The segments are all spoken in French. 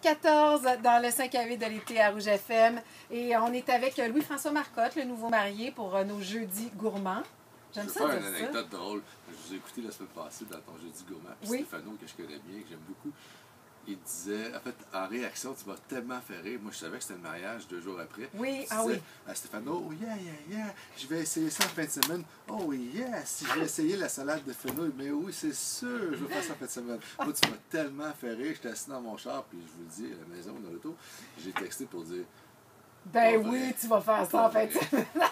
14 dans le 5 à 8 de l'été à Rouge FM. Et on est avec Louis-François Marcotte, le nouveau marié, pour nos jeudis gourmands. J'aime ça. Je vais faire une anecdote drôle. Je vous ai écouté la semaine passée dans ton jeudi gourmand. Puis oui. Stéphano, que je connais bien, que j'aime beaucoup, il disait, en fait, en réaction, tu m'as tellement fait rire. Moi, je savais que c'était le mariage 2 jours après. Oui, ah oui. À Stéphano, oh yeah, je vais essayer ça en fin de semaine. Oh yes, je vais essayer la salade de fenouil. Mais oui, c'est sûr, je vais faire ça en fin de semaine. Moi, tu m'as tellement fait rire. J'étais assis dans mon char, puis je vous le dis, à la maison, dans l'auto, j'ai texté pour dire. Ben oui, tu vas faire ça en fait.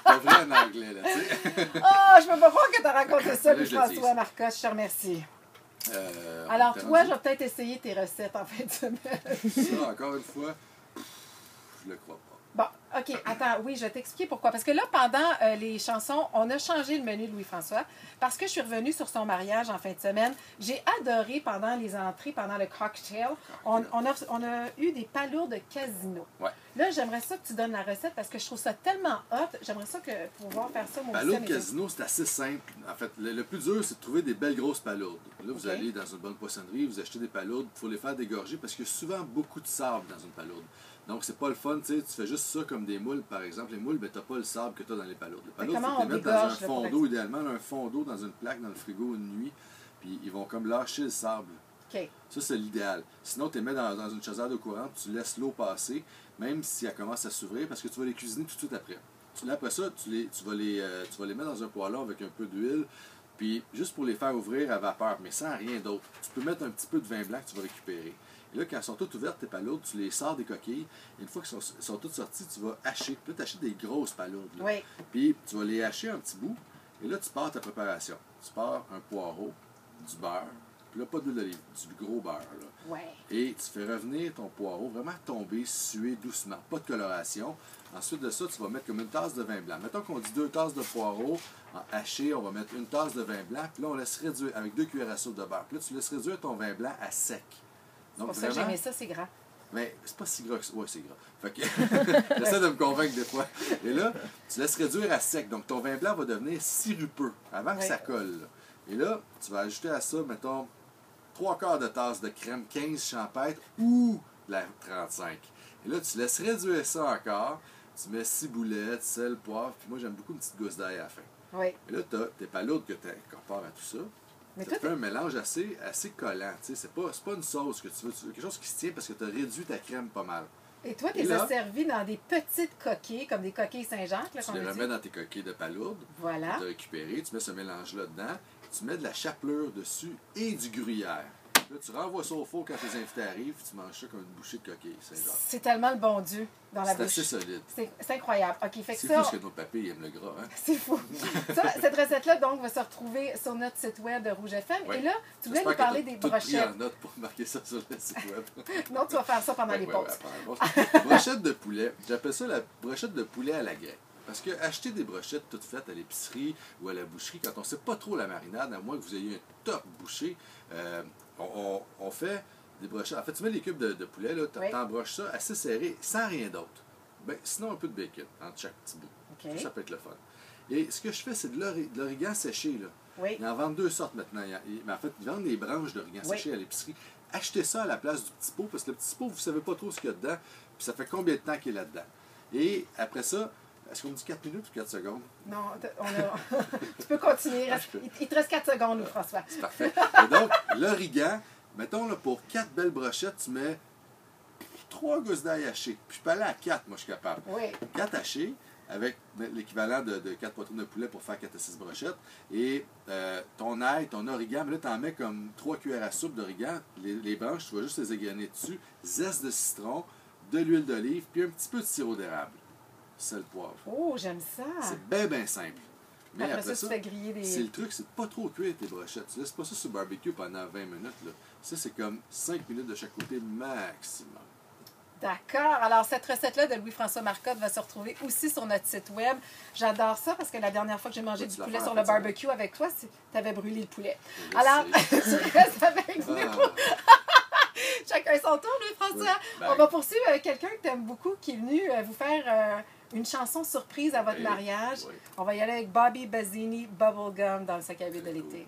Pas vrai en anglais, là, tu sais. Oh, je peux pas croire que tu as raconté ça, Louis-François Marcotte. Je te remercie. Alors, toi, je vais peut-être essayer tes recettes en fin de semaine. Ça, encore une fois, je le crois pas. Bon, OK, attends, oui, je vais t'expliquer pourquoi. Parce que là, pendant les chansons, on a changé le menu de Louis-François parce que je suis revenue sur son mariage en fin de semaine. J'ai adoré pendant les entrées, pendant le cocktail. On a eu des palourdes de casino. Ouais. Là, j'aimerais ça que tu donnes la recette parce que je trouve ça tellement hot. J'aimerais ça pouvoir faire ça, mon palourdes de casino, c'est assez simple. En fait, le plus dur, c'est de trouver des belles grosses palourdes. Là, vous allez dans une bonne poissonnerie, vous achetez des palourdes, il faut les faire dégorger parce qu'il y a souvent beaucoup de sable dans une palourde. Donc, c'est pas le fun, tu sais, tu fais juste ça comme des moules, par exemple. Les moules, ben, t'as pas le sable que tu as dans les palourdes. Les palourdes, il faut les mettre dans un fond d'eau, idéalement, un fond d'eau dans une plaque dans le frigo une nuit, puis ils vont comme lâcher le sable. Okay. Ça, c'est l'idéal. Sinon, tu les mets dans une chaudière d'eau courante, tu laisses l'eau passer, même si elle commence à s'ouvrir, parce que tu vas les cuisiner tout de suite après. Après ça, tu vas les mettre dans un poêlon avec un peu d'huile, puis juste pour les faire ouvrir à vapeur, mais sans rien d'autre. Tu peux mettre un petit peu de vin blanc que tu vas récupérer. Et là, quand elles sont toutes ouvertes, tes palourdes, tu les sors des coquilles. Et une fois qu'elles sont toutes sorties, tu vas hacher. Puis là, tu achètes des grosses palourdes. Là. Oui. Puis tu vas les hacher un petit bout. Et là, tu pars ta préparation. Tu pars un poireau, du beurre. Puis là, pas d'huile d'olive, du gros beurre. Là. Ouais. Et tu fais revenir ton poireau, vraiment tomber, suer doucement. Pas de coloration. Ensuite de ça, tu vas mettre comme une tasse de vin blanc. Mettons qu'on dit 2 tasses de poireau en haché, on va mettre une tasse de vin blanc. Puis là, on laisse réduire avec 2 cuillères à soupe de beurre. Puis là, tu laisses réduire ton vin blanc à sec. Donc, c'est pour ça que j'aimais ça, c'est gras. Mais c'est pas si gras que ça. Oui, c'est gras. Fait que j'essaie de me convaincre des fois. Et là, tu laisses réduire à sec. Donc, ton vin blanc va devenir sirupeux avant que ça colle. Là. Et là, tu vas ajouter à ça, mettons, 3/4 de tasse de crème 15 champêtre ou la 35. Et là, tu laisses réduire ça encore. Tu mets boulettes, sel, poivre. Puis moi, j'aime beaucoup une petite gousse d'ail à la fin. Oui. Et là, tu as tes palourdes que tu incorpores à tout ça. Mais ça fait un mélange assez collant. C'est pas une sauce que tu veux. Quelque chose qui se tient parce que tu as réduit ta crème pas mal. Et toi, tu les as servis dans des petites coquilles, comme des coquilles Saint-Jacques. Tu les remets dans tes coquilles de palourdes. Voilà. Tu as récupéré. Tu mets ce mélange-là dedans. Tu mets de la chapelure dessus et du gruyère. Là, tu renvoies ça au four quand tes invités arrivent. Tu manges ça comme une bouchée de coquille Saint-Jacques. C'est tellement le bon Dieu dans la bouche. C'est assez solide. C'est incroyable. Okay, fait c'est fou parce que nos papilles aiment le gras. Hein? C'est fou. Cette recette-là, donc, va se retrouver sur notre site web de Rouge FM. Oui. Et là, tu voulais nous parler des brochettes. J'ai pris en note pour marquer ça sur le site web. Non, tu vas faire ça pendant les pauses. Brochette de poulet. J'appelle ça la brochette de poulet à la grecque. Parce que acheter des brochettes toutes faites à l'épicerie ou à la boucherie, quand on ne sait pas trop la marinade, à moins que vous ayez un top boucher, on fait des brochettes. En fait, tu mets les cubes de poulet, tu embroches ça assez serré, sans rien d'autre. Ben, sinon, un peu de bacon entre chaque petit bout. Okay. Ça peut être le fun. Et ce que je fais, c'est de l'origan séché. Là. Oui. Ils en vendent 2 sortes maintenant. Mais en fait, ils vendent des branches d'origan séché à l'épicerie. Achetez ça à la place du petit pot, parce que le petit pot, vous ne savez pas trop ce qu'il y a dedans, puis ça fait combien de temps qu'il est là-dedans. Et après ça, est-ce qu'on me dit 4 minutes ou 4 secondes? Non, tu peux continuer. Il te reste 4 secondes, François. C'est parfait. Et donc, l'origan, mettons, là, pour 4 belles brochettes, tu mets 3 gousses d'ail hachées. Puis je peux aller à 4, moi, je suis capable. Oui. 4 hachées, avec l'équivalent de 4 poitrines de poulet pour faire 4 à 6 brochettes. Et ton ail, ton origan, mais là, tu en mets comme 3 cuillères à soupe d'origan. Les branches, tu vas juste les égrener dessus. Zeste de citron, de l'huile d'olive, puis un petit peu de sirop d'érable. Sel, poivre. Oh, j'aime ça. C'est bien simple. Mais après ça, tu fais griller des... c'est le truc, c'est de pas trop cuire tes brochettes. Tu laisses pas ça sur le barbecue pendant 20 minutes. Là. Ça, c'est comme 5 minutes de chaque côté maximum. D'accord. Alors, cette recette-là de Louis-François Marcotte va se retrouver aussi sur notre site web. J'adore ça parce que la dernière fois que j'ai mangé du poulet sur le barbecue avec toi, tu avais brûlé le poulet. Alors, tu restes avec nous. Chacun son tour, Louis-François. Oui. On va poursuivre avec quelqu'un que tu aimes beaucoup, qui est venu vous faire une chanson surprise à votre mariage. Oui. On va y aller avec Bobby Bazzini, Bubblegum, dans le 5 à 8 de l'été.